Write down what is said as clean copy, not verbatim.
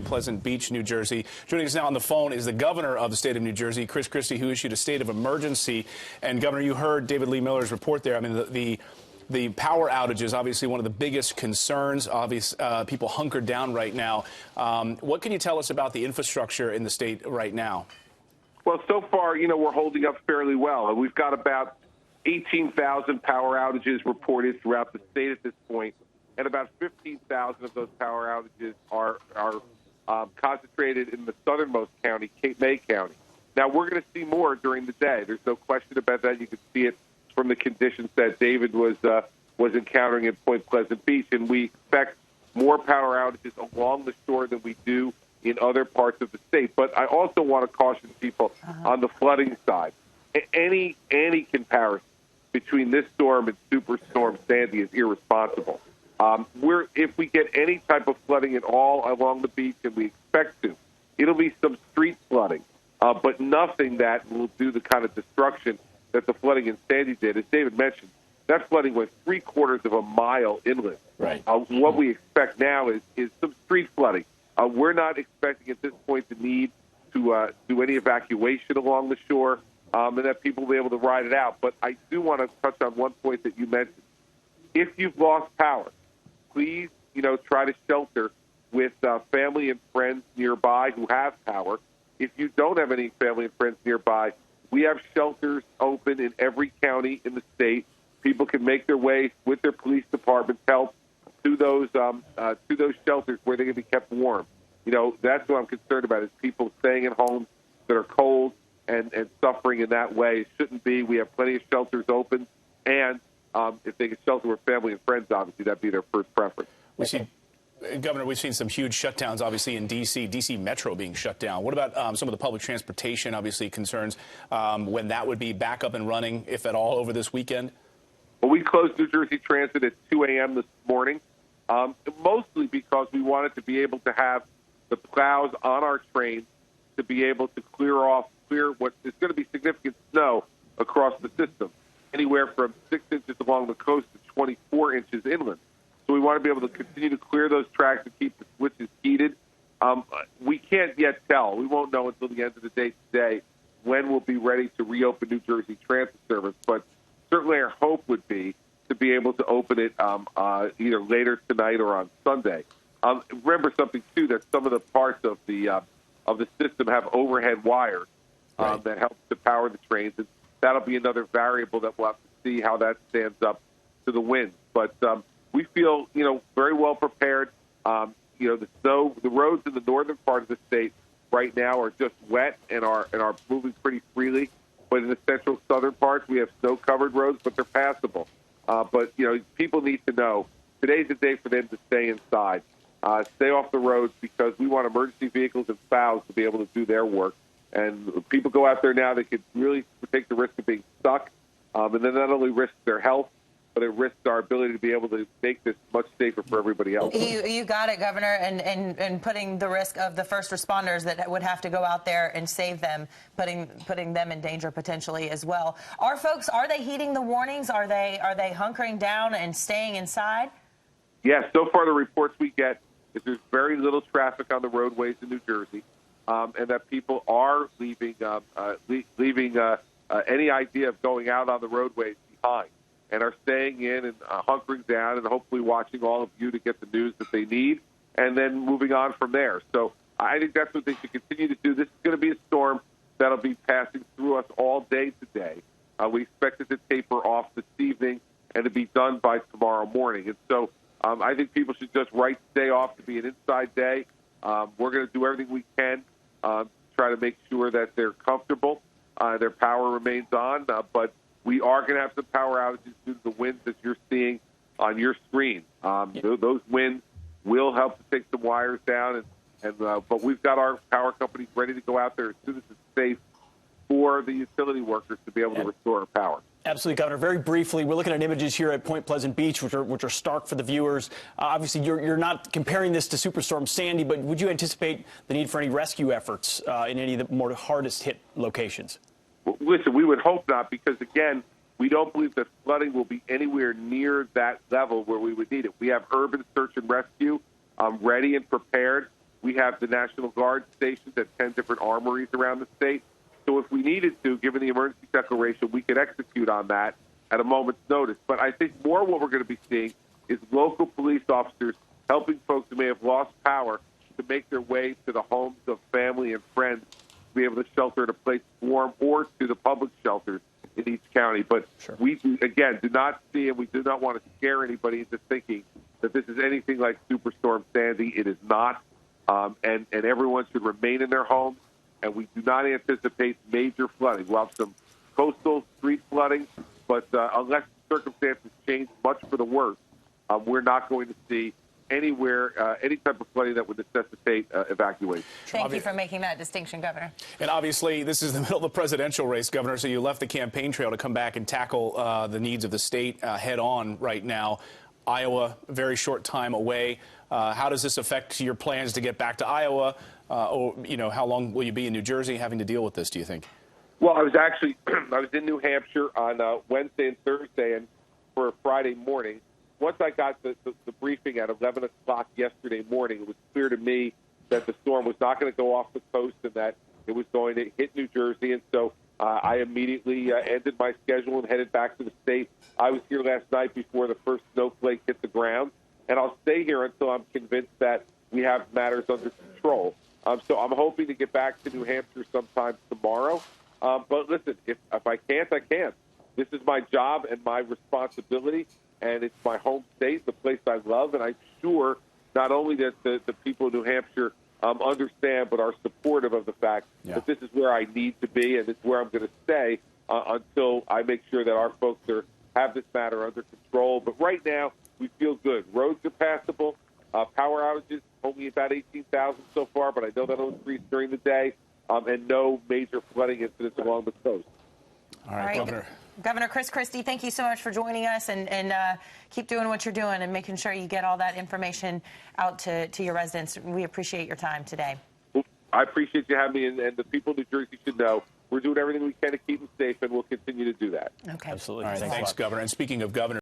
Point Pleasant Beach, New Jersey. Joining us now on the phone is the governor of the state of New Jersey, Chris Christie, who issued a state of emergency. And, Governor, you heard David Lee Miller's report there. I mean, the power outage is obviously one of the biggest concerns. People hunkered down right now. What can you tell us about the infrastructure in the state right now? Well, so far, we're holding up fairly well. We've got about 18,000 power outages reported throughout the state at this point, and about 15,000 of those power outages are concentrated in the southernmost county, Cape May County. Now, we're going to see more during the day. There's no question about that. You can see it from the conditions that David was encountering at Point Pleasant Beach, and we expect more power outages along the shore than we do in other parts of the state. But I also want to caution people on the flooding side. Any comparison between this storm and Superstorm Sandy is irresponsible. If we get any type of flooding at all along the beach, and we expect to, it'll be some street flooding, but nothing that will do the kind of destruction that the flooding in Sandy did. As David mentioned, that flooding went 3/4 of a mile inland. Right. What we expect now is some street flooding. We're not expecting at this point the need to do any evacuation along the shore, and that people will be able to ride it out. But I do want to touch on one point that you mentioned. If you've lost power, please, try to shelter with family and friends nearby who have power. If you don't have any family and friends nearby, we have shelters open in every county in the state. People can make their way with their police department's help to those shelters where they're going to be kept warm. That's what I'm concerned about, is people staying at homes that are cold and suffering in that way. It shouldn't be. We have plenty of shelters open, and if they can shelter with family and friends, obviously that'd be their first preference. Governor, we've seen some huge shutdowns, obviously, in D.C. Metro being shut down. What about some of the public transportation, obviously, concerns when that would be back up and running, if at all, over this weekend? Well, we closed New Jersey Transit at 2 a.m. this morning, mostly because we wanted to be able to have the plows on our trains to be able to clear what is going to be significant snow across the system, anywhere from 6 inches along the coast to 24 inches inland. So we want to be able to continue to clear those tracks and keep the switches heated. We can't yet tell. We won't know until the end of the day today when we'll be ready to reopen New Jersey Transit service. But certainly our hope would be to be able to open it either later tonight or on Sunday. Remember something, too, that some of the parts of the system have overhead wires that help to power the trains. And that'll be another variable that we'll have to see how that stands up to the winds. But we feel, very well prepared. The roads in the northern part of the state right now are just wet and are moving pretty freely. But in the central southern parts, we have snow-covered roads, but they're passable. But people need to know today's the day for them to stay inside, stay off the roads, because we want emergency vehicles and FAUs to be able to do their work. And if people go out there now, they could really take the risk of being stuck, and then not only risk their health, but it risks our ability to be able to make this much safer for everybody else. You got it, Governor, and putting the risk of the first responders that would have to go out there and save them, putting them in danger potentially as well. Are they heeding the warnings? Are they hunkering down and staying inside? Yes, so far the reports we get is there's very little traffic on the roadways in New Jersey, and that people are leaving any idea of going out on the roadways behind, and are staying in and hunkering down and hopefully watching all of you to get the news that they need, and then moving on from there. So I think that's what they should continue to do. This is going to be a storm that'll be passing through us all day today. We expect it to taper off this evening and to be done by tomorrow morning. And so I think people should just write today off to be an inside day. We're going to do everything we can to try to make sure that they're comfortable, their power remains on, but we are going to have some power outages due to the winds that you're seeing on your screen. Those winds will help to take some wires down, but we've got our power companies ready to go out there as soon as it's safe for the utility workers to be able to restore our power. Absolutely, Governor. Very briefly, we're looking at images here at Point Pleasant Beach, which are stark for the viewers. Obviously, you're not comparing this to Superstorm Sandy, but would you anticipate the need for any rescue efforts in any of the more hardest-hit locations? Well, listen, we would hope not, because, again, we don't believe that flooding will be anywhere near that level where we would need it. We have urban search and rescue ready and prepared. We have the National Guard stationed at 10 different armories around the state. So if we needed to, given the emergency declaration, we could execute on that at a moment's notice. But I think more what we're going to be seeing is local police officers helping folks who may have lost power to make their way to the homes of family and friends to be able to shelter at a place warm or to the public shelters in each county. But we, again, do not see and we do not want to scare anybody into thinking that this is anything like Superstorm Sandy. It is not. And everyone should remain in their homes. And we do not anticipate major flooding. We'll have some coastal street flooding, but unless circumstances change much for the worse, we're not going to see anywhere any type of flooding that would necessitate evacuation. Thank you for making that distinction, Governor. And obviously, this is the middle of the presidential race, Governor, so you left the campaign trail to come back and tackle the needs of the state head on right now. Iowa, very short time away. How does this affect your plans to get back to Iowa? Or, you know, how long will you be in New Jersey having to deal with this, do you think? Well, I was actually I was in New Hampshire on Wednesday and Thursday and for a Friday morning. Once I got the briefing at 11 o'clock yesterday morning, it was clear to me that the storm was not going to go off the coast and that it was going to hit New Jersey. And so I immediately ended my schedule and headed back to the state. I was here last night before the first snowflake hit the ground, and I'll stay here until I'm convinced that we have matters under control. So I'm hoping to get back to New Hampshire sometime tomorrow. But listen, if I can't, I can't. This is my job and my responsibility, and it's my home state, the place I love, and I'm sure not only that the people of New Hampshire understand but are supportive of the fact that this is where I need to be and it's where I'm going to stay until I make sure that our folks have this matter under control. But right now, we feel good. Roads are passable. Power outages, only about 18,000 so far, but I know that'll increase during the day, and no major flooding incidents along the coast. All right, Governor. Governor Chris Christie, thank you so much for joining us, and keep doing what you're doing and making sure you get all that information out to your residents. We appreciate your time today. Well, I appreciate you having me, and the people of New Jersey should know we're doing everything we can to keep them safe, and we'll continue to do that. Okay. Absolutely. All right, thanks, Governor. And speaking of governors,